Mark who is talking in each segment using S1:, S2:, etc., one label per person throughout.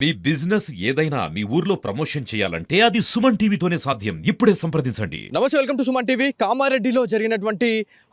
S1: మీ business ఏదైనా మీ ఊర్లో promotion చేయాలంటే అది సుమన్ టీవీతోనే సాధ్యం. ఇప్పుడే సంప్రదించండి.
S2: నమస్తే, వెల్కమ్ టు సుమన్ టీవీ. కామారెడ్డిలో జరిగినటువంటి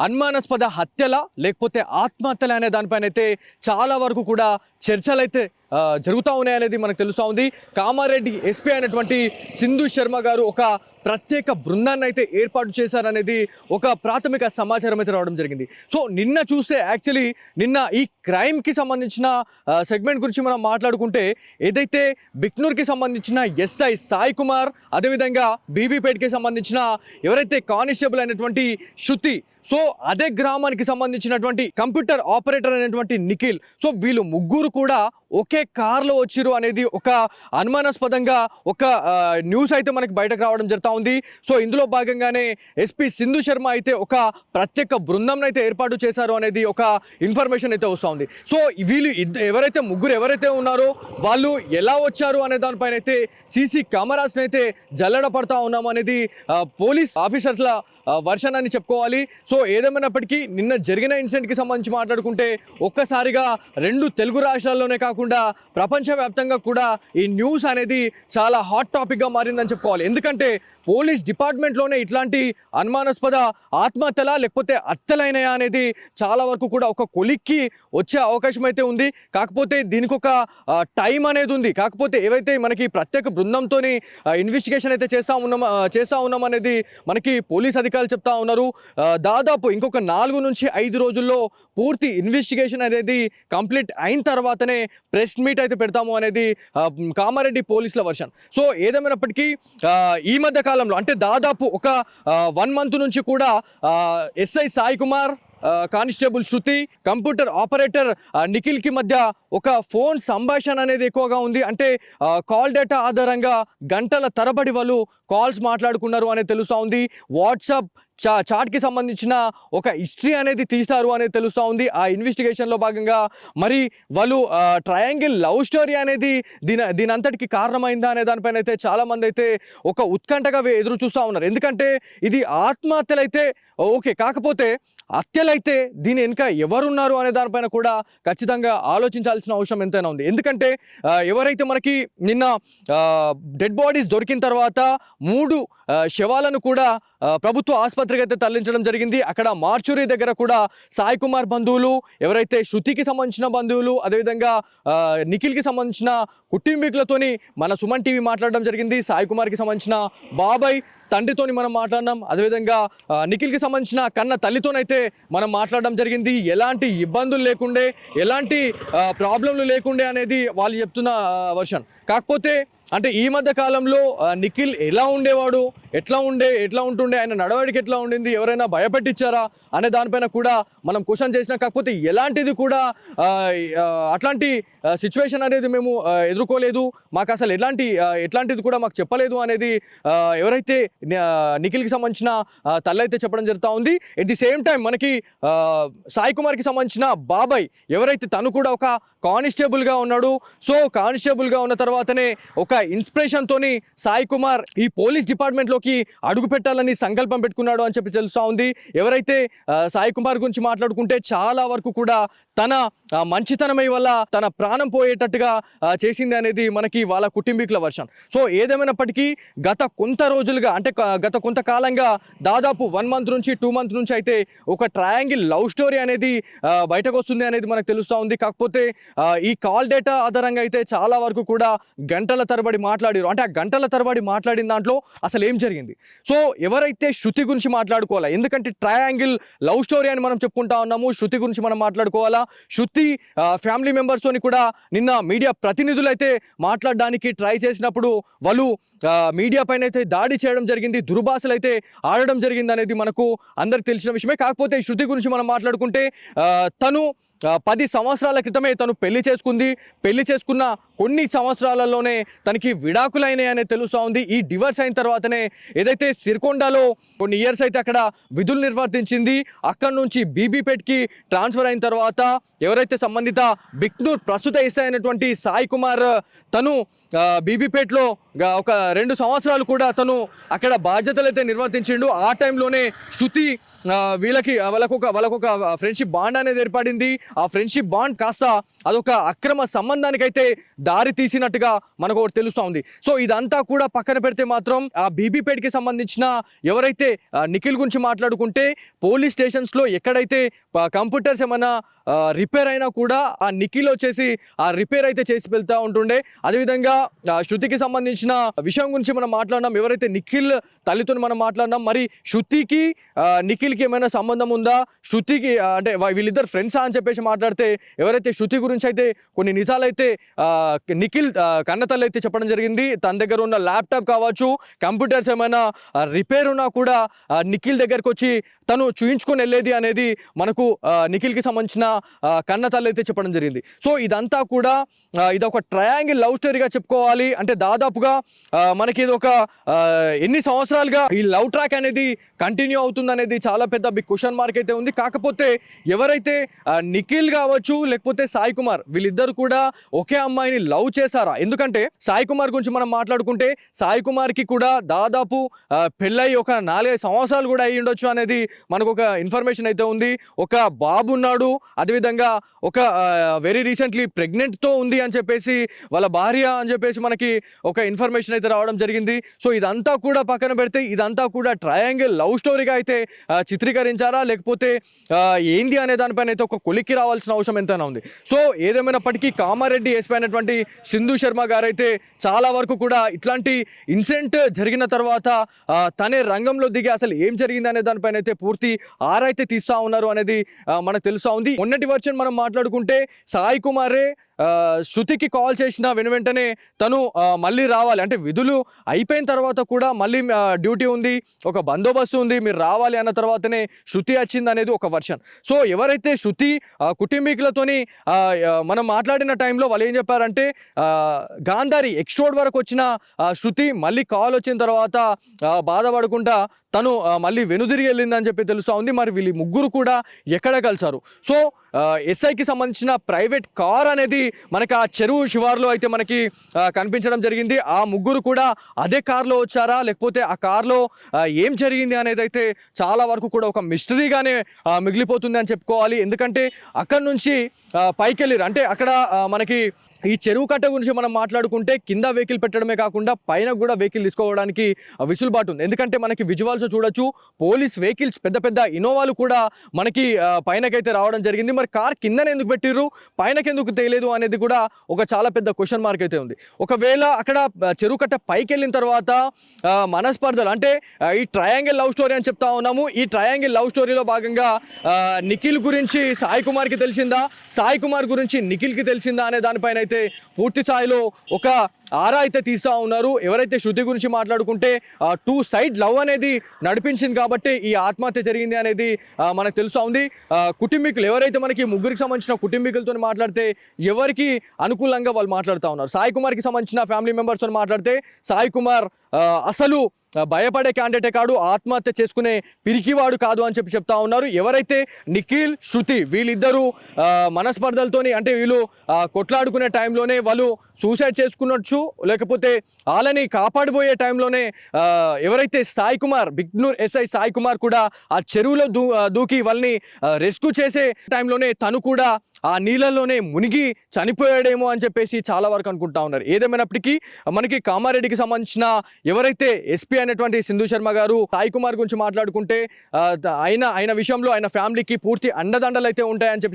S2: అనుమానాస్పద హత్యల లేకపోతే ఆత్మహత్యల అనే దానిపైన అయితే చాలా వరకు కూడా చర్చలు అయితే జరుగుతూ ఉన్నాయనేది మనకు తెలుస్తూ ఉంది. కామారెడ్డి ఎస్పీ అయినటువంటి సింధు శర్మ గారు ఒక ప్రత్యేక బృందాన్ని అయితే ఏర్పాటు చేశారనేది ఒక ప్రాథమిక సమాచారం అయితే రావడం జరిగింది. సో నిన్న చూస్తే యాక్చువల్లీ నిన్న ఈ క్రైమ్కి సంబంధించిన సెగ్మెంట్ గురించి మనం మాట్లాడుకుంటే ఏదైతే బిక్నూర్కి సంబంధించిన ఎస్ఐ సాయి కుమార్, అదేవిధంగా బీబీపేట్కి సంబంధించిన ఎవరైతే కానిస్టేబుల్ అయినటువంటి శృతి, సో అదే గ్రామానికి సంబంధించినటువంటి కంప్యూటర్ ఆపరేటర్ అయినటువంటి నిఖిల్, సో వీళ్ళు ముగ్గురు కూడా ఒకే కార్లో వచ్చిరు అనేది ఒక అనుమానాస్పదంగా ఒక న్యూస్ అయితే మనకి బయటకు రావడం జరుగుతూ ఉంది. సో ఇందులో భాగంగానే ఎస్పీ సింధు శర్మ అయితే ఒక ప్రత్యేక బృందం అయితే ఏర్పాటు చేశారు అనేది ఒక ఇన్ఫర్మేషన్ అయితే వస్తూ ఉంది. సో వీళ్ళు ఎవరైతే ముగ్గురు ఎవరైతే ఉన్నారో వాళ్ళు ఎలా వచ్చారు అనే దానిపైన అయితే సీసీ కెమెరాస్ని అయితే జల్లెడ పడతా ఉన్నాం అనేది పోలీస్ ఆఫీసర్స్ల వర్షన్ అని చెప్పుకోవాలి. సో ఏదేమైనప్పటికీ నిన్న జరిగిన ఇన్సిడెంట్కి సంబంధించి మాట్లాడుకుంటే ఒక్కసారిగా రెండు తెలుగు రాష్ట్రాల్లోనే కాకుండా ప్రపంచవ్యాప్తంగా కూడా ఈ న్యూస్ అనేది చాలా హాట్ టాపిక్గా మారిందని చెప్పుకోవాలి. ఎందుకంటే పోలీస్ డిపార్ట్మెంట్లోనే ఇట్లాంటి అనుమానాస్పద ఆత్మహత్యలా లేకపోతే హత్యలైనయా అనేది చాలా వరకు కూడా ఒక కొలిక్కి వచ్చే అవకాశం అయితే ఉంది. కాకపోతే దీనికి ఒక టైం అనేది ఉంది. కాకపోతే ఏవైతే మనకి ప్రత్యేక బృందంతో ఇన్వెస్టిగేషన్ అయితే చేస్తూ ఉన్నాం అనేది మనకి పోలీస్ అధికారులు చెప్తా ఉన్నారు. దాదాపు ఇంకొక 4 నుంచి 5 రోజుల్లో పూర్తి ఇన్వెస్టిగేషన్ అనేది కంప్లీట్ అయిన తర్వాతనే ప్రెస్ మీట్ అయితే పెడతాము అనేది కామారెడ్డి పోలీసుల వర్షన్. సో ఏదేమైనప్పటికీ ఈ మధ్య కాలంలో అంటే దాదాపు ఒక 1 మంత్ నుంచి కూడా ఎస్ఐ సాయి కుమార్, కానిస్టేబుల్ శృతి, కంప్యూటర్ ఆపరేటర్ నిఖిల్కి మధ్య ఒక ఫోన్ సంభాషణ అనేది ఎక్కువగా ఉంది. అంటే కాల్ డేటా ఆధారంగా గంటల తరబడి వాళ్ళు కాల్స్ మాట్లాడుకున్నారు అనేది తెలుస్తూ ఉంది. వాట్సాప్ చాట్కి సంబంధించిన ఒక హిస్టరీ అనేది తీస్తారు అనేది తెలుస్తూ ఉంది. ఆ ఇన్వెస్టిగేషన్లో భాగంగా మరి వాళ్ళు ట్రయాంగిల్ లవ్ స్టోరీ అనేది దీని అంతటికి కారణమైందా అనే దానిపైన అయితే చాలామంది అయితే ఒక ఉత్కంఠగా ఎదురు చూస్తూ ఉన్నారు. ఎందుకంటే ఇది ఆత్మహత్యలు అయితే ఓకే, కాకపోతే హత్యలైతే దీని వెనుక ఎవరున్నారు అనే దానిపైన కూడా ఖచ్చితంగా ఆలోచించాల్సిన అవసరం ఎంతైనా ఉంది. ఎందుకంటే ఎవరైతే మనకి నిన్న డెడ్ బాడీస్ దొరికిన తర్వాత 3 శవాలను కూడా ప్రభుత్వ ఆసుపత్రికి అయితే తరలించడం జరిగింది. అక్కడ మార్చురీ దగ్గర కూడా సాయి కుమార్ బంధువులు, ఎవరైతే శృతికి సంబంధించిన బంధువులు, అదేవిధంగా నిఖిల్కి సంబంధించిన కుటుంబీకులతోని మన సుమన్ టీవీ మాట్లాడడం జరిగింది. సాయి కుమార్కి సంబంధించిన బాబాయ్ తండ్రితోని మనం మాట్లాడినాం. అదేవిధంగా నిఖిల్కి సంబంధించిన కన్న తల్లితోనైతే మనం మాట్లాడడం జరిగింది. ఎలాంటి ఇబ్బందులు లేకుండే, ఎలాంటి ప్రాబ్లంలు లేకుండే అనేది వాళ్ళు చెప్తున్న వర్షన్. కాకపోతే అంటే ఈ మధ్య కాలంలో నిఖిల్ ఎలా ఉండేవాడు, ఎట్లా ఉంటుండే, ఆయన నడవడికి ఎట్లా ఉండింది, ఎవరైనా భయపెట్టించారా అనే దానిపైన కూడా మనం క్వశ్చన్ చేసినా. కాకపోతే ఎలాంటిది కూడా అట్లాంటి సిచ్యువేషన్ అనేది మేము ఎదుర్కోలేదు, మాకు అసలు ఎట్లాంటిది కూడా మాకు చెప్పలేదు అనేది ఎవరైతే నిఖిల్కి సంబంధించిన తల్లి అయితే చెప్పడం జరుగుతూ ఉంది. ఎట్ ది సేమ్ టైం మనకి సాయి కుమార్కి సంబంధించిన బాబాయ్ ఎవరైతే తను కూడా ఒక కానిస్టేబుల్గా ఉన్నాడు. సో కానిస్టేబుల్గా ఉన్న తర్వాతనే ఒక ఇన్స్పిరేషన్ తోని సాయి కుమార్ ఈ పోలీస్ డిపార్ట్మెంట్లోకి అడుగు పెట్టాలని సంకల్పం పెట్టుకున్నాడు అని చెప్పి తెలుస్తూ ఉంది. ఎవరైతే సాయి కుమార్ గురించి మాట్లాడుకుంటే చాలా వరకు కూడా తన మంచితనమై వల్ల తన ప్రాణం పోయేటట్టుగా చేసింది అనేది మనకి వాళ్ళ కుటుంబీకుల వర్షన్. సో ఏదేమైనప్పటికీ గత కొంత రోజులుగా అంటే గత కొంతకాలంగా దాదాపు 1 మంత్ నుంచి 2 మంత్ నుంచి అయితే ఒక ట్రయాంగిల్ లవ్ స్టోరీ అనేది బయటకు వస్తుంది అనేది మనకు తెలుస్తూ ఉంది. కాకపోతే ఈ కాల్ డేటా ఆధారంగా అయితే చాలా వరకు కూడా గంటల తరబడి మాట్లాడారు. అంటే ఆ గంటల తరబడి మాట్లాడిన దాంట్లో అసలు ఏం జరిగింది. సో ఎవరైతే శృతి గురించి మాట్లాడుకోవాలా, ఎందుకంటే ట్రయాంగిల్ లవ్ స్టోరీ అని మనం చెప్పుకుంటా ఉన్నాము. శృతి గురించి మనం మాట్లాడుకోవాలా. శృతి ఫ్యామిలీ మెంబర్స్తోని కూడా నిన్న మీడియా ప్రతినిధులు అయితే మాట్లాడడానికి ట్రై చేసినప్పుడు వాళ్ళు మీడియా పైన అయితే దాడి చేయడం జరిగింది, దుర్భాషలు అయితే ఆడడం జరిగింది అనేది మనకు అందరికి తెలిసిన విషయమే. కాకపోతే శృతి గురించి మనం మాట్లాడుకుంటే తను 10 సంవత్సరాల క్రితమే తను పెళ్లి చేసుకున్న కొన్ని సంవత్సరాలలోనే తనకి విడాకులైనాయి అనేది తెలుస్తూ ఉంది. ఈ డివర్స్ అయిన తర్వాతనే ఏదైతే సిరికొండలో కొన్ని ఇయర్స్ అయితే అక్కడ విధులు నిర్వర్తించింది, అక్కడి నుంచి బీబీపేట్కి ట్రాన్స్ఫర్ అయిన తర్వాత ఎవరైతే సంబంధిత బిక్నూర్ ప్రస్తుత ఎస్ఐ అయినటువంటి సాయి కుమార్ తను బీబీపేట్లో ఒక 2 సంవత్సరాలు కూడా తను అక్కడ బాధ్యతలు అయితే నిర్వర్తించిండు. ఆ టైంలోనే శృతి వాళ్ళకొక ఫ్రెండ్షిప్ బాండ్ అనేది ఏర్పడింది. ఆ ఫ్రెండ్షిప్ బాండ్ కాస్త అదొక అక్రమ సంబంధానికైతే దారి తీసినట్టుగా మనకు ఒకటి తెలుస్తూ ఉంది. సో ఇదంతా కూడా పక్కన పెడితే మాత్రం ఆ బీబీపేటకి సంబంధించిన ఎవరైతే నిఖిల్ గురించి మాట్లాడుకుంటే పోలీస్ స్టేషన్స్లో ఎక్కడైతే కంప్యూటర్స్ ఏమైనా రిపేర్ అయినా కూడా ఆ నిఖిల్ వచ్చేసి ఆ రిపేర్ అయితే చేసి వెళ్తూ ఉంటుండే. అదేవిధంగా శృతికి సంబంధించిన విషయం గురించి మనం మాట్లాడినాం, ఎవరైతే నిఖిల్ తల్లితో మనం మాట్లాడినాం. మరి శృతికి నిఖిల్కి ఏమైనా సంబంధం ఉందా, శృతికి అంటే వీళ్ళిద్దరు ఫ్రెండ్సా అని చెప్పేసి మాట్లాడితే ఎవరైతే శృతి గురించి అయితే కొన్ని నిజాలైతే నిఖిల్ కన్నతల్లి అయితే చెప్పడం జరిగింది. తన దగ్గర ఉన్న ల్యాప్టాప్ కావచ్చు, కంప్యూటర్స్ ఏమైనా రిపేర్ ఉన్నా కూడా నిఖిల్ దగ్గరకు వచ్చి తను చూయించుకొని వెళ్ళేది అనేది మనకు నిఖిల్కి సంబంధించిన కన్నతల్లి అయితే చెప్పడం జరిగింది. సో ఇదంతా కూడా ఇది ఒక ట్రయాంగిల్ లవ్ స్టోరీగా చెప్పుకోవాలి. అంటే దాదాపుగా మనకి ఇది ఒక ఎన్ని సంవత్సరాలుగా ఈ లవ్ ట్రాక్ అనేది కంటిన్యూ అవుతుంది అనేది చాలా పెద్ద బిగ్ క్వశ్చన్ మార్క్ అయితే ఉంది. కాకపోతే ఎవరైతే నిఖిల్ కావచ్చు లేకపోతే సాయి కుమార్ వీళ్ళిద్దరు కూడా ఒకే అమ్మాయిని లవ్ చేశారా? ఎందుకంటే సాయి కుమార్ గురించి మనం మాట్లాడుకుంటే సాయి కుమార్కి కూడా దాదాపు పెళ్ళై ఒక 4-5 సంవత్సరాలు కూడా అయ్యి ఉండొచ్చు అనేది మనకు ఒక ఇన్ఫర్మేషన్ అయితే ఉంది. ఒక బాబు ఉన్నాడు, అదేవిధంగా ఒక వెరీ రీసెంట్లీ ప్రెగ్నెంట్తో ఉంది అని చెప్పేసి వాళ్ళ భార్య అని చెప్పేసి మనకి ఒక ఇన్ఫర్మేషన్ అయితే రావడం జరిగింది. సో ఇదంతా కూడా పక్కన పెడితే ఇదంతా కూడా ట్రయాంగిల్ లవ్ స్టోరీగా అయితే చిత్రీకరించారా లేకపోతే ఏంది అనే దానిపైన అయితే ఒక కొలిక్కి రావాల్సిన అవసరం ఎంతైనా ఉంది. సో ఏదేమైనప్పటికీ కామారెడ్డి ఎస్పీ అయినటువంటి సింధు శర్మ గారు అయితే చాలా వరకు కూడా ఇట్లాంటి ఇన్సిడెంట్ జరిగిన తర్వాత తనే రంగంలో దిగి అసలు ఏం జరిగింది అనే దానిపైన అయితే పూర్తి ఆరైతే తీస్తా ఉన్నారు అనేది మనకు తెలుస్తా ఉంది. మొన్నటి వర్షన్ మనం మాట్లాడుకుంటే సాయి కుమారే శృతికి కాల్ చేసిన వెంటనే తను మళ్ళీ రావాలి, అంటే విధులు అయిపోయిన తర్వాత కూడా మళ్ళీ డ్యూటీ ఉంది, ఒక బందోబస్తు ఉంది, మీరు రావాలి అన్న తర్వాతనే శృతి వచ్చింది అనేది ఒక వర్షన్. సో ఎవరైతే శృతి కుటుంబీకులతోని మనం మాట్లాడిన టైంలో వాళ్ళు ఏం చెప్పారంటే గాంధారి ఎక్స్ట్రోడ్ వరకు వచ్చిన శృతి మళ్ళీ కాల్ వచ్చిన తర్వాత బాధపడకుండా తను మళ్ళీ వెనుదిరిగి వెళ్ళిందని చెప్పి తెలుస్తూ ఉంది. మరి వీళ్ళు ముగ్గురు కూడా ఎక్కడ కలిసారు? సో ఎస్ఐకి సంబంధించిన ప్రైవేట్ కార్ అనేది మనకి ఆ చెరువు శివార్లో అయితే మనకి కనిపించడం జరిగింది. ఆ ముగ్గురు కూడా అదే కార్లో వచ్చారా లేకపోతే ఆ కార్లో ఏం జరిగింది అనేది అయితే చాలా వరకు కూడా ఒక మిస్టరీగానే మిగిలిపోతుంది అని చెప్పుకోవాలి. ఎందుకంటే అక్కడి నుంచి పైకి వెళ్ళారు, అంటే అక్కడ మనకి ఈ చెరువు కట్ట గురించి మనం మాట్లాడుకుంటే కింద వెహికల్ పెట్టడమే కాకుండా పైన కూడా వెహికల్ తీసుకోవడానికి విసులుబాటు ఉంది. ఎందుకంటే మనకి విజువల్స్ చూడొచ్చు, పోలీస్ వెహికల్స్ పెద్ద పెద్ద ఇన్నోవాలు కూడా మనకి పైనకైతే రావడం జరిగింది. మరి కార్ కిందనే ఎందుకు పెట్టిర్రు, పైనకెందుకు తేలేదు అనేది కూడా ఒక చాలా పెద్ద క్వశ్చన్ మార్క్ అయితే ఉంది. ఒకవేళ అక్కడ చెరువు కట్ట పైకి వెళ్ళిన తర్వాత మనస్పర్ధలు, అంటే ఈ ట్రయాంగిల్ లవ్ స్టోరీ అని చెప్తా ఉన్నాము, ఈ ట్రయాంగిల్ లవ్ స్టోరీలో భాగంగా నిఖిల్ గురించి సాయి కుమార్కి తెలిసిందా, సాయి కుమార్ గురించి నిఖిల్కి తెలిసిందా అనే దానిపైన అయితే పూర్తి స్థాయిలో ఒక ఆరా అయితే తీస్తా ఉన్నారు. ఎవరైతే శృతి గురించి మాట్లాడుకుంటే 2 సైడ్ లవ్ అనేది నడిపించింది కాబట్టి ఈ ఆత్మహత్య జరిగింది అనేది మనకు తెలుస్తూ ఉంది. కుటుంబీకులు ఎవరైతే మనకి ముగ్గురికి సంబంధించిన కుటుంబీకులతో మాట్లాడితే ఎవరికి అనుకూలంగా వాళ్ళు మాట్లాడుతూ ఉన్నారు. సాయి కుమార్కి సంబంధించిన ఫ్యామిలీ మెంబర్స్తో మాట్లాడితే సాయి కుమార్ అసలు భయపడే క్యాండిడేటే కాదు, ఆత్మహత్య చేసుకునే పిరికివాడు కాదు అని చెప్తా ఉన్నారు. ఎవరైతే నిఖిల్ శృతి వీళ్ళిద్దరూ మనస్పర్ధలతోని, అంటే వీళ్ళు కొట్లాడుకునే టైంలోనే వాళ్ళు సూసైడ్ చేసుకున్నచ్చు, లేకపోతే వాళ్ళని కాపాడిపోయే టైంలోనే ఎవరైతే సాయి కుమార్ బిగ్నూర్ ఎస్ఐ సాయి కుమార్ కూడా ఆ చెరువులో దూకి వాళ్ళని రెస్క్యూ చేసే టైంలోనే తను కూడా ఆ నీళ్ళల్లోనే మునిగి చనిపోయాడేమో అని చెప్పేసి చాలా వరకు అనుకుంటా ఉన్నారు. ఏదేమైనప్పటికీ మనకి కామారెడ్డికి సంబంధించిన ఎవరైతే ఎస్పీ అయినటువంటి సింధు శర్మ గారు సాయి కుమార్ గురించి మాట్లాడుకుంటే ఆయన విషయంలో ఆయన ఫ్యామిలీకి పూర్తి అండదండలు అయితే ఉంటాయని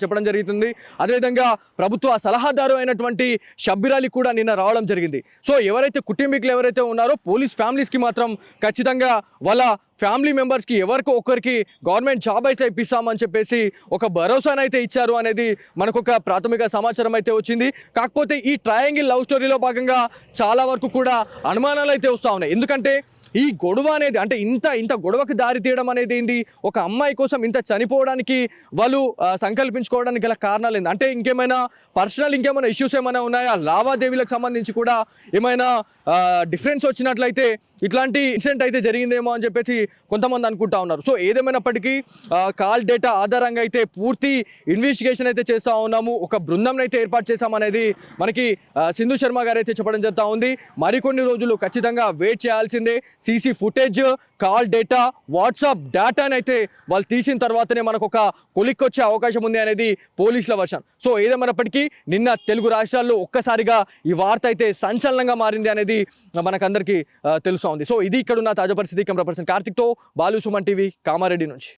S2: చెప్పడం జరుగుతుంది. అదేవిధంగా ప్రభుత్వ సలహాదారు అయినటువంటి షబ్బీర్ అలీ కూడా నిన్న రావడం జరిగింది. సో ఎవరైతే కుటుంబీకులు ఎవరైతే ఉన్నారో పోలీస్ ఫ్యామిలీస్కి మాత్రం ఖచ్చితంగా వాళ్ళ ఫ్యామిలీ మెంబర్స్కి ఎవరికి ఒకరికి గవర్నమెంట్ జాబ్ అయితే ఇప్పిస్తామని చెప్పేసి ఒక భరోసానైతే ఇచ్చారు అనేది మనకు ఒక ప్రాథమిక సమాచారం అయితే వచ్చింది. కాకపోతే ఈ ట్రయాంగిల్ లవ్ స్టోరీలో భాగంగా చాలా వరకు కూడా అనుమానాలు అయితే వస్తూ ఉన్నాయి. ఎందుకంటే ఈ గొడవ అనేది, అంటే ఇంత గొడవకు దారి తీయడం అనేది ఏంది, ఒక అమ్మాయి కోసం ఇంత చనిపోవడానికి వాళ్ళు సంకల్పించుకోవడానికి గల కారణాలు ఏంది, అంటే ఇంకేమైనా పర్సనల్ ఇంకేమైనా ఇష్యూస్ ఏమైనా ఉన్నాయా, లావాదేవీలకు సంబంధించి కూడా ఏమైనా డిఫరెన్స్ వచ్చినట్లయితే ఇట్లాంటి ఇన్సిడెంట్ అయితే జరిగిందేమో అని చెప్పేసి కొంతమంది అనుకుంటా ఉన్నారు. సో ఏదేమైనప్పటికీ కాల్ డేటా ఆధారంగా అయితే పూర్తి ఇన్వెస్టిగేషన్ అయితే చేస్తూ ఉన్నాము, ఒక బృందం అయితే ఏర్పాటు చేశామనేది మనకి సింధు శర్మ గారు అయితే చెప్పడం జరుగుతూ ఉంది. మరికొన్ని రోజులు ఖచ్చితంగా వెయిట్ చేయాల్సిందే. CC footage, call data, WhatsApp డేటాని అయితే వాళ్ళు తీసిన తర్వాతనే మనకు ఒక కొలిక్కి వచ్చే అవకాశం ఉంది అనేది పోలీసుల వర్షన్. సో ఏదేమైనప్పటికీ నిన్న తెలుగు రాష్ట్రాల్లో ఒక్కసారిగా ఈ వార్త అయితే సంచలనంగా మారింది అనేది మనకందరికీ తెలుస్తూ ఉంది. సో ఇది ఇక్కడ ఉన్న తాజా పరిస్థితి. కెమెరా పర్సన్ కార్తిక్తో బాలు, సుమన్ టీవీ, కామారెడ్డి నుంచి.